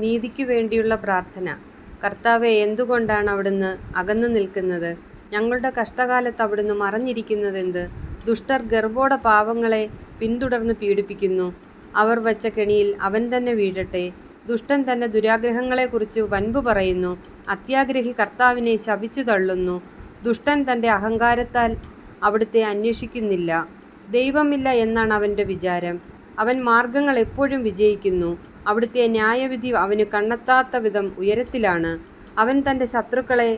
നീതിക്കു വേണ്ടിയുള്ള പ്രാർത്ഥന. കർത്താവേ, എന്തുകൊണ്ടാണ് അവിടുന്ന് അകന്നു നിൽക്കുന്നത്? ഞങ്ങളുടെ കഷ്ടകാലത്ത് അവിടുന്ന് മറഞ്ഞിരിക്കുന്നതെന്ത്? ദുഷ്ടർ ഗർവ്വോടെ പാവങ്ങളെ പിന്തുടർന്ന് പീഡിപ്പിക്കുന്നു. അവർ വച്ച കെണിയിൽ അവൻ തന്നെ വീഴട്ടെ. ദുഷ്ടൻ തന്റെ ദുരാഗ്രഹങ്ങളെക്കുറിച്ച് വൻപു പറയുന്നു. അത്യാഗ്രഹി കർത്താവിനെ ശപിച്ചു തള്ളുന്നു. ദുഷ്ടൻ തന്റെ അഹങ്കാരത്താൽ അവിടുത്തെ അന്വേഷിക്കുന്നില്ല. ദൈവമില്ല എന്നാണ് അവന്റെ വിചാരം. അവൻ മാർഗങ്ങൾ എപ്പോഴും വിജയിക്കുന്നു. അവിടുത്തെ ന്യായവിധി അവന് കണ്ണെത്താത്ത വിധം ഉയരത്തിലാണ്. അവൻ തന്റെ ശത്രുക്കളെ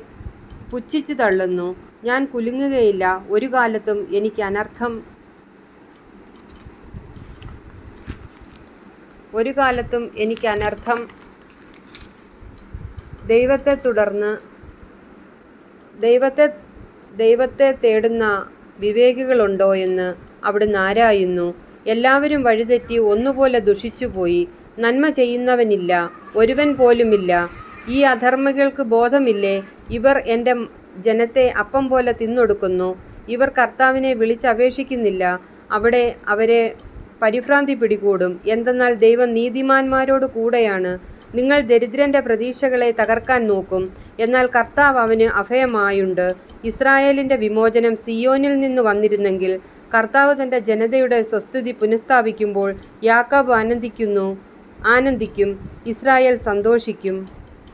പുച്ഛിച്ചു തള്ളുന്നു. ഞാൻ കുലുങ്ങുകയില്ല. ഒരു കാലത്തും എനിക്ക് അനർത്ഥം ദൈവത്തെ തേടുന്ന വിവേകികളുണ്ടോ എന്ന് അവിടുന്ന് ആരായുന്നു. എല്ലാവരും വഴിതെറ്റി ഒന്നുപോലെ ദുഷിച്ചുപോയി. നന്മ ചെയ്യുന്നവനില്ല, ഒരുവൻ പോലുമില്ല. ഈ അധർമ്മികൾക്ക് ബോധമില്ലേ? ഇവർ എൻ്റെ ജനത്തെ അപ്പം പോലെ തിന്നൊടുക്കുന്നു. ഇവർ കർത്താവിനെ വിളിച്ചപേക്ഷിക്കുന്നില്ല. അവിടെ അവരെ പരിഭ്രാന്തി പിടികൂടും. എന്തെന്നാൽ ദൈവം നീതിമാന്മാരോട് കൂടെയാണ്. നിങ്ങൾ ദരിദ്രന്റെ പ്രതീക്ഷകളെ തകർക്കാൻ നോക്കും, എന്നാൽ കർത്താവ് അവന് അഭയമായുണ്ട്. ഇസ്രായേലിന്റെ വിമോചനം സിയോനിൽ നിന്ന് വന്നിരുന്നെങ്കിൽ, കർത്താവ് തന്റെ ജനതയുടെ സ്വസ്ഥിതി പുനഃസ്ഥാപിക്കുമ്പോൾ യാക്കോബ് ആനന്ദിക്കും, ഇസ്രായേൽ സന്തോഷിക്കും.